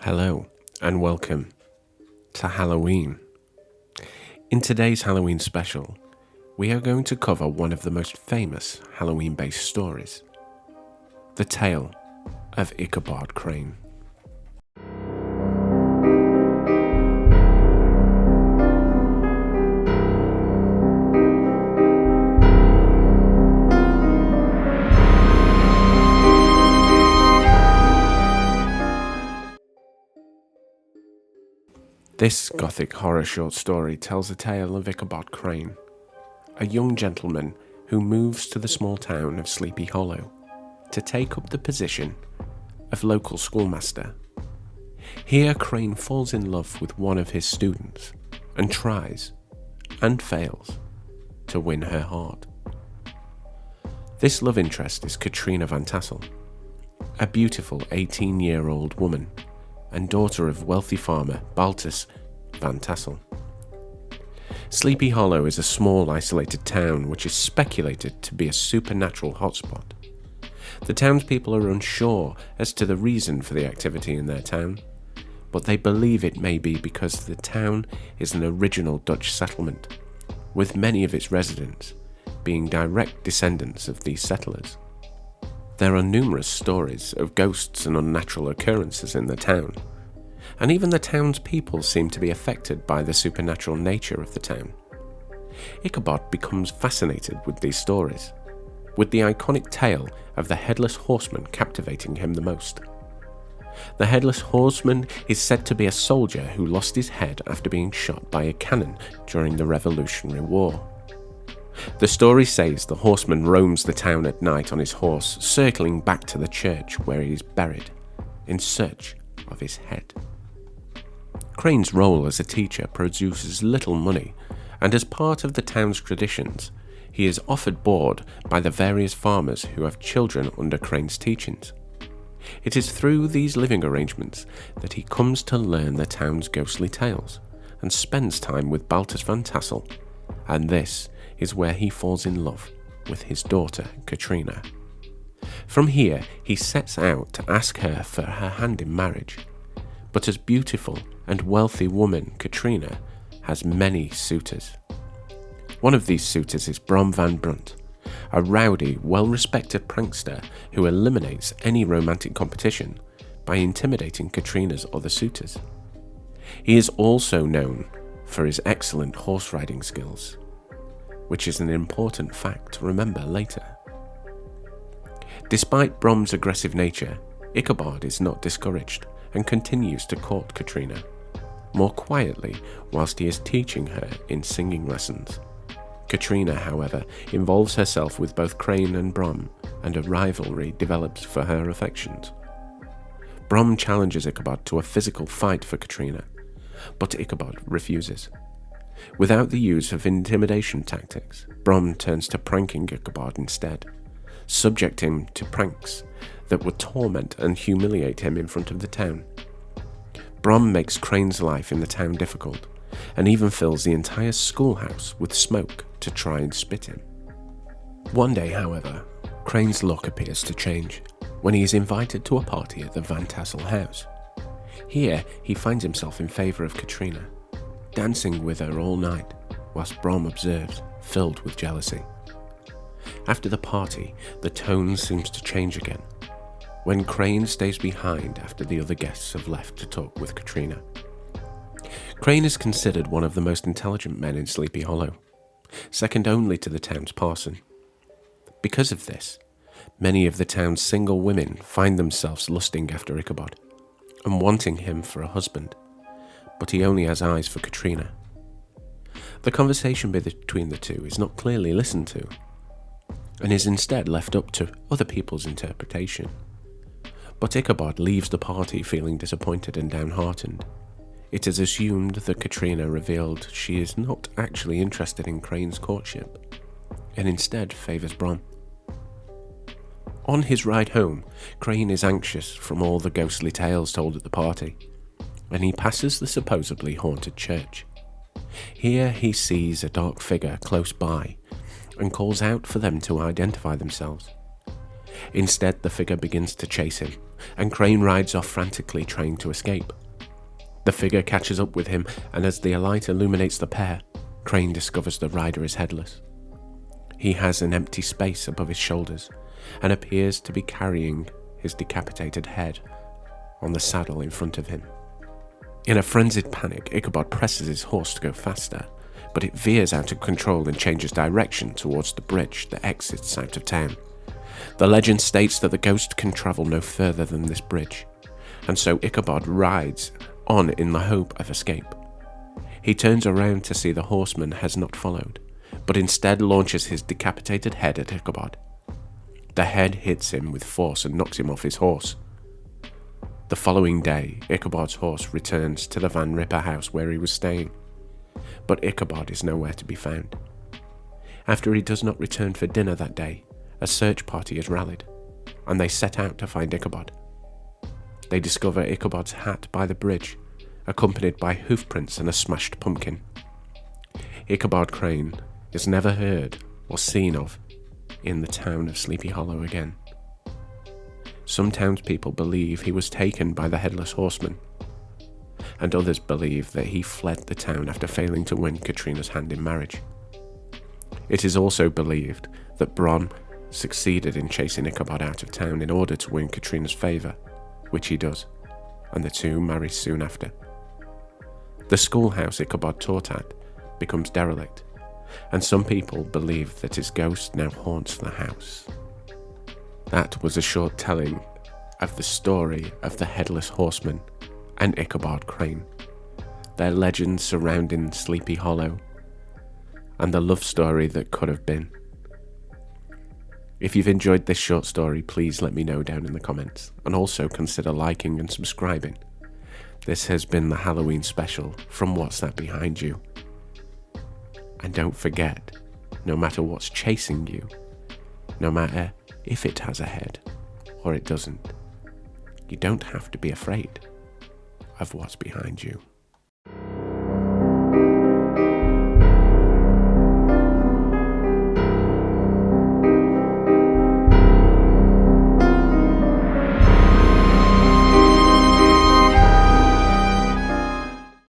Hello and welcome to Halloween. In today's Halloween special, we are going to cover one of the most famous Halloween-based stories, the tale of Ichabod Crane. This gothic horror short story tells the tale of Ichabod Crane, a young gentleman who moves to the small town of Sleepy Hollow to take up the position of local schoolmaster. Here Crane falls in love with one of his students and tries, and fails, to win her heart. This love interest is Katrina Van Tassel, a beautiful 18-year-old woman and daughter of wealthy farmer Baltus Van Tassel. Sleepy Hollow is a small isolated town which is speculated to be a supernatural hotspot. The townspeople are unsure as to the reason for the activity in their town, but they believe it may be because the town is an original Dutch settlement, with many of its residents being direct descendants of these settlers. There are numerous stories of ghosts and unnatural occurrences in the town, and even the townspeople seem to be affected by the supernatural nature of the town. Ichabod becomes fascinated with these stories, with the iconic tale of the Headless Horseman captivating him the most. The Headless Horseman is said to be a soldier who lost his head after being shot by a cannon during the Revolutionary War. The story says the horseman roams the town at night on his horse, circling back to the church where he is buried, in search of his head. Crane's role as a teacher produces little money, and as part of the town's traditions, he is offered board by the various farmers who have children under Crane's teachings. It is through these living arrangements that he comes to learn the town's ghostly tales, and spends time with Baltus Van Tassel, and this is where he falls in love with his daughter Katrina. From here he sets out to ask her for her hand in marriage, but as beautiful and wealthy woman Katrina has many suitors. One of these suitors is Brom Van Brunt, a rowdy, well-respected prankster who eliminates any romantic competition by intimidating Katrina's other suitors. He is also known for his excellent horse riding skills, which is an important fact to remember later. Despite Brom's aggressive nature, Ichabod is not discouraged and continues to court Katrina, more quietly whilst he is teaching her in singing lessons. Katrina, however, involves herself with both Crane and Brom, and a rivalry develops for her affections. Brom challenges Ichabod to a physical fight for Katrina, but Ichabod refuses. Without the use of intimidation tactics, Brom turns to pranking Ichabod instead, subjecting him to pranks that would torment and humiliate him in front of the town. Brom makes Crane's life in the town difficult, and even fills the entire schoolhouse with smoke to try and spit him. One day, however, Crane's luck appears to change when he is invited to a party at the Van Tassel house. Here he finds himself in favour of Katrina, dancing with her all night, whilst Brom observes, filled with jealousy. After the party, the tone seems to change again, when Crane stays behind after the other guests have left to talk with Katrina. Crane is considered one of the most intelligent men in Sleepy Hollow, second only to the town's parson. Because of this, many of the town's single women find themselves lusting after Ichabod and wanting him for a husband, but he only has eyes for Katrina. The conversation between the two is not clearly listened to, and is instead left up to other people's interpretation. But Ichabod leaves the party feeling disappointed and downhearted. It is assumed that Katrina revealed she is not actually interested in Crane's courtship, and instead favours Brom. On his ride home, Crane is anxious from all the ghostly tales told at the party, and he passes the supposedly haunted church. Here he sees a dark figure close by, and calls out for them to identify themselves. Instead, the figure begins to chase him, and Crane rides off frantically trying to escape. The figure catches up with him, and as the light illuminates the pair, Crane discovers the rider is headless. He has an empty space above his shoulders and appears to be carrying his decapitated head on the saddle in front of him. In a frenzied panic, Ichabod presses his horse to go faster, but it veers out of control and changes direction towards the bridge that exits out of town. The legend states that the ghost can travel no further than this bridge, and so Ichabod rides on in the hope of escape. He turns around to see the horseman has not followed, but instead launches his decapitated head at Ichabod. The head hits him with force and knocks him off his horse. The following day, Ichabod's horse returns to the Van Ripper house where he was staying, but Ichabod is nowhere to be found. After he does not return for dinner that day, a search party is rallied, and they set out to find Ichabod. They discover Ichabod's hat by the bridge, accompanied by hoof prints and a smashed pumpkin. Ichabod Crane is never heard or seen of in the town of Sleepy Hollow again. Some townspeople believe he was taken by the Headless Horseman, and others believe that he fled the town after failing to win Katrina's hand in marriage. It is also believed that Bron succeeded in chasing Ichabod out of town in order to win Katrina's favour, which he does, and the two marry soon after. The schoolhouse Ichabod taught at becomes derelict, and some people believe that his ghost now haunts the house. That was a short telling of the story of the Headless Horseman and Ichabod Crane, their legends surrounding Sleepy Hollow, and the love story that could have been. If you've enjoyed this short story, please let me know down in the comments, and also consider liking and subscribing. This has been the Halloween special from What's That Behind You. And don't forget, no matter what's chasing you, no matter if it has a head or it doesn't, you don't have to be afraid of what's behind you.